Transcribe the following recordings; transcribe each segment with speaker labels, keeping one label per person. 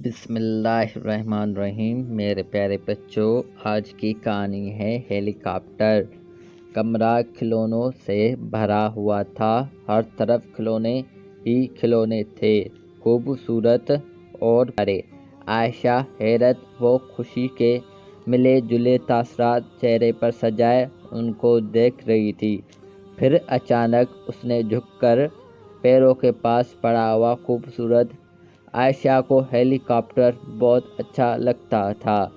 Speaker 1: بسم اللہ الرحمن الرحیم۔ میرے پیارے بچوں، آج کی کہانی ہے ہیلی کاپٹر۔ کمرہ کھلونوں سے بھرا ہوا تھا، ہر طرف کھلونے ہی کھلونے تھے، خوبصورت اور پیارے۔ عائشہ حیرت و خوشی کے ملے جلے تاثرات چہرے پر سجائے ان کو دیکھ رہی تھی۔ پھر اچانک اس نے جھک کر پیروں کے پاس پڑا ہوا خوبصورت عائشہ کو ہیلی کاپٹر بہت اچھا لگتا تھا۔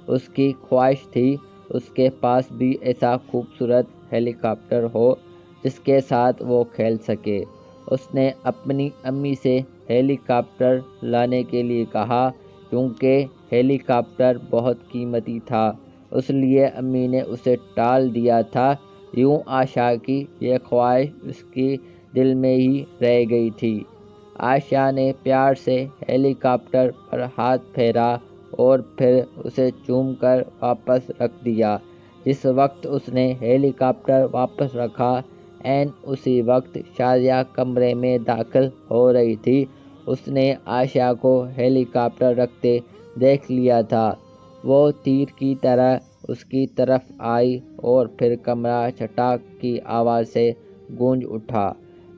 Speaker 1: اس کی خواہش تھی اس کے پاس بھی ایسا خوبصورت ہیلی کاپٹر ہو جس کے ساتھ وہ کھیل سکے۔ اس نے اپنی امی سے ہیلی کاپٹر لانے کے لیے کہا، کیونکہ ہیلی کاپٹر بہت قیمتی تھا، اس لیے امی نے اسے ٹال دیا تھا۔ یوں عائشہ کی یہ خواہش اس کے دل میں ہی رہ گئی تھی۔ عائشہ نے پیار سے ہیلی کاپٹر پر ہاتھ پھیرا اور پھر اسے چوم کر واپس رکھ دیا۔ جس وقت اس نے ہیلی کاپٹر واپس رکھا، عین اسی وقت شازیہ کمرے میں داخل ہو رہی تھی۔ اس نے عائشہ کو ہیلی کاپٹر رکھتے دیکھ لیا تھا۔ وہ تیر کی طرح اس کی طرف آئی اور پھر کمرہ چٹاک کی آواز سے گونج اٹھا۔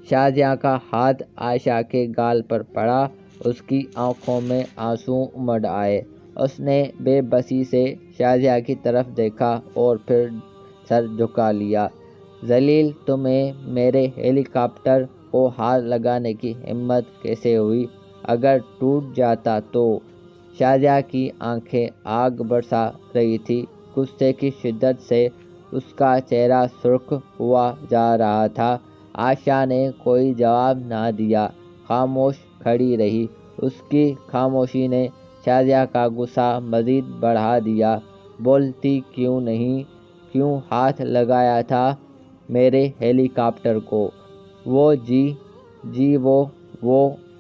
Speaker 1: شازیہ کا ہاتھ عائشہ کے گال پر پڑا، اس کی آنکھوں میں آنسو امڑ آئے۔ اس نے بے بسی سے شازیہ کی طرف دیکھا اور پھر سر جھکا لیا۔ ذلیل، تمہیں میرے ہیلی کاپٹر کو ہاتھ لگانے کی ہمت کیسے ہوئی؟ اگر ٹوٹ جاتا تو؟ شازیہ کی آنکھیں آگ برسا رہی تھی۔ غصے کی شدت سے اس کا چہرہ سرخ ہوا جا رہا تھا۔ عائشہ نے کوئی جواب نہ دیا، خاموش کھڑی رہی۔ اس کی خاموشی نے شازیہ کا غصہ مزید بڑھا دیا۔ بولتی کیوں نہیں؟ کیوں ہاتھ لگایا تھا میرے ہیلی کاپٹر کو؟ وہ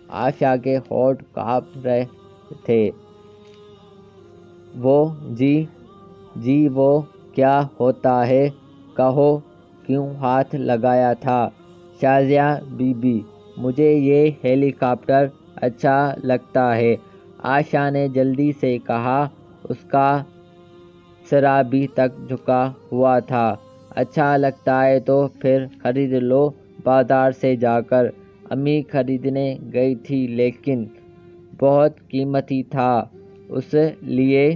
Speaker 1: عائشہ کے ہونٹ کانپ رہے تھے۔ وہ کیا ہوتا ہے؟ کہو، کیوں ہاتھ لگایا تھا؟ شازیہ بی بی، مجھے یہ ہیلی کاپٹر اچھا لگتا ہے، عائشہ نے جلدی سے کہا۔ اس کا سر ابھی تک جھکا ہوا تھا۔ اچھا لگتا ہے تو پھر خرید لو بازار سے جا کر۔ امی خریدنے گئی تھی لیکن بہت قیمتی تھا، اس لیے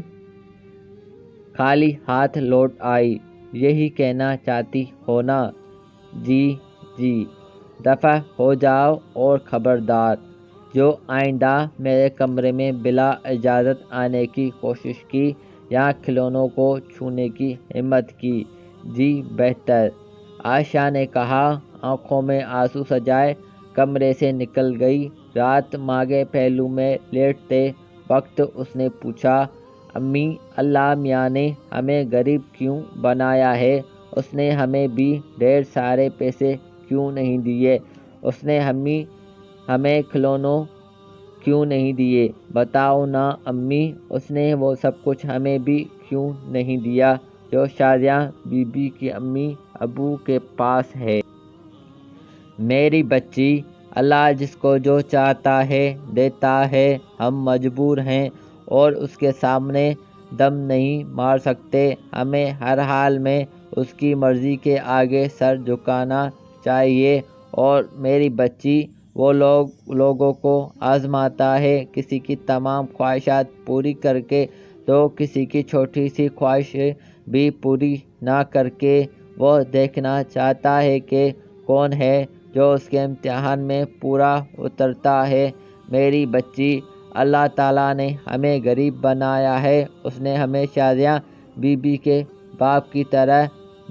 Speaker 1: خالی ہاتھ لوٹ آئی۔ یہی کہنا چاہتی ہو نا؟ جی، دفع ہو جاؤ اور خبردار، جو آئندہ میرے کمرے میں بلا اجازت آنے کی کوشش کی یا کھلونوں کو چھونے کی ہمت کی۔ جی بہتر، عائشہ نے کہا، آنکھوں میں آنسو سجائے کمرے سے نکل گئی۔ رات ماں کے پہلو میں لیٹتے وقت اس نے پوچھا، امی، اللہ میاں نے ہمیں غریب کیوں بنایا ہے؟ اس نے ہمیں بھی ڈھیر سارے پیسے کیوں نہیں دیے؟ اس نے ہمیں کھلونوں کیوں نہیں دیے؟ بتاؤ نا امی، اس نے وہ سب کچھ ہمیں بھی کیوں نہیں دیا جو شازیہ بی بی کی امی ابو کے پاس ہے؟ میری بچی، اللہ جس کو جو چاہتا ہے دیتا ہے۔ ہم مجبور ہیں اور اس کے سامنے دم نہیں مار سکتے۔ ہمیں ہر حال میں اس کی مرضی کے آگے سر جھکانا چاہیے۔ اور میری بچی، وہ لوگوں کو آزماتا ہے، کسی کی تمام خواہشات پوری کر کے تو کسی کی چھوٹی سی خواہش بھی پوری نہ کر کے۔ وہ دیکھنا چاہتا ہے کہ کون ہے جو اس کے امتحان میں پورا اترتا ہے۔ میری بچی، اللہ تعالیٰ نے ہمیں غریب بنایا ہے، اس نے ہمیں شازیہ بی بی کے باپ کی طرح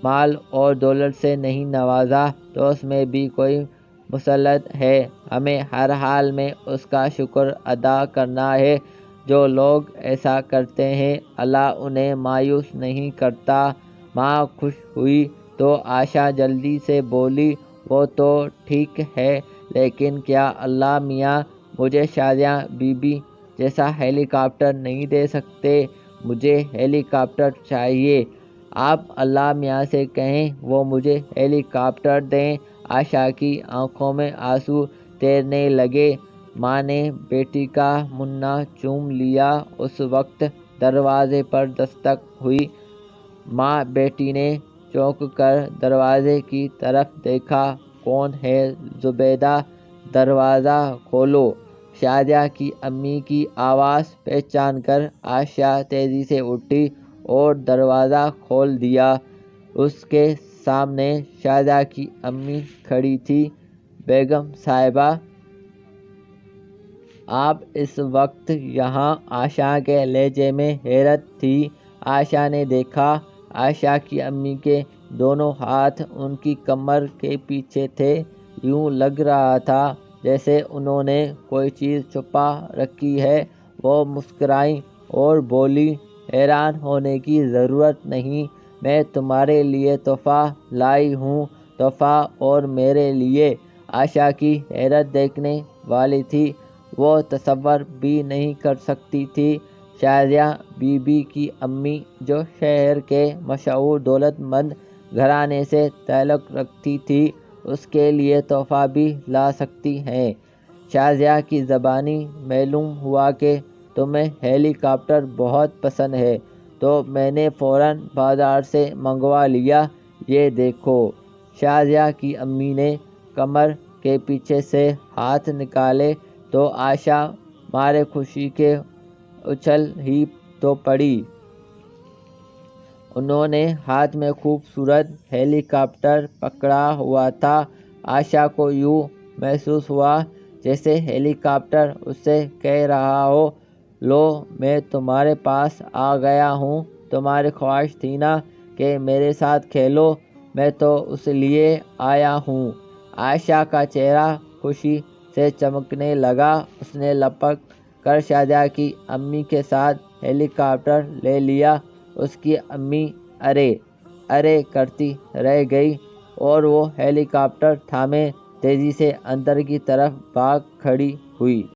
Speaker 1: مال اور دولت سے نہیں نوازا تو اس میں بھی کوئی مسلط ہے۔ ہمیں ہر حال میں اس کا شکر ادا کرنا ہے۔ جو لوگ ایسا کرتے ہیں اللہ انہیں مایوس نہیں کرتا۔ ماں خوش ہوئی تو عائشہ جلدی سے بولی، وہ تو ٹھیک ہے، لیکن کیا اللہ میاں مجھے شازیہ بی بی جیسا ہیلی کاپٹر نہیں دے سکتے؟ مجھے ہیلی کاپٹر چاہیے۔ آپ اللہ میاں سے کہیں وہ مجھے ہیلی کاپٹر دیں۔ عائشہ کی آنکھوں میں آنسو تیرنے لگے۔ ماں نے بیٹی کا منہ چوم لیا۔ اس وقت دروازے پر دستک ہوئی۔ ماں بیٹی نے چونک کر دروازے کی طرف دیکھا۔ کون ہے؟ زبیدہ، دروازہ کھولو۔ شازیہ کی امی کی آواز پہچان کر عائشہ تیزی سے اٹھی اور دروازہ کھول دیا۔ اس کے سامنے شازیہ کی امی کھڑی تھی۔ بیگم صاحبہ، آپ اس وقت یہاں؟ عائشہ کے لہجے میں حیرت تھی۔ عائشہ نے دیکھا، عائشہ کی امی کے دونوں ہاتھ ان کی کمر کے پیچھے تھے۔ یوں لگ رہا تھا جیسے انہوں نے کوئی چیز چھپا رکھی ہے۔ وہ مسکرائیں اور بولی، حیران ہونے کی ضرورت نہیں، میں تمہارے لیے تحفہ لائی ہوں۔ تحفہ؟ اور میرے لیے؟ عائشہ کی حیرت دیکھنے والی تھی۔ وہ تصور بھی نہیں کر سکتی تھی شازیہ بی بی کی امی، جو شہر کے مشہور دولت مند گھرانے سے تعلق رکھتی تھی، اس کے لیے تحفہ بھی لا سکتی ہیں۔ شازیہ کی زبانی معلوم ہوا کہ تمہیں ہیلی کاپٹر بہت پسند ہے، تو میں نے فوراً بازار سے منگوا لیا۔ یہ دیکھو۔ شازیہ کی امی نے کمر کے پیچھے سے ہاتھ نکالے تو عائشہ مارے خوشی کے اچھل ہی تو پڑی۔ انہوں نے ہاتھ میں خوبصورت ہیلی کاپٹر پکڑا ہوا تھا۔ عائشہ کو یوں محسوس ہوا جیسے ہیلی کاپٹر اس سے کہہ رہا ہو، لو، میں تمہارے پاس آ گیا ہوں۔ تمہاری خواہش تھی نا کہ میرے ساتھ کھیلو، میں تو اس لیے آیا ہوں۔ عائشہ کا چہرہ خوشی سے چمکنے لگا۔ اس نے لپک کر شازیہ کی امی کے ساتھ ہیلی کاپٹر لے لیا۔ اس کی امی ارے ارے کرتی رہ گئی اور وہ ہیلی کاپٹر تھامے تیزی سے اندر کی طرف بھاگ کھڑی ہوئی۔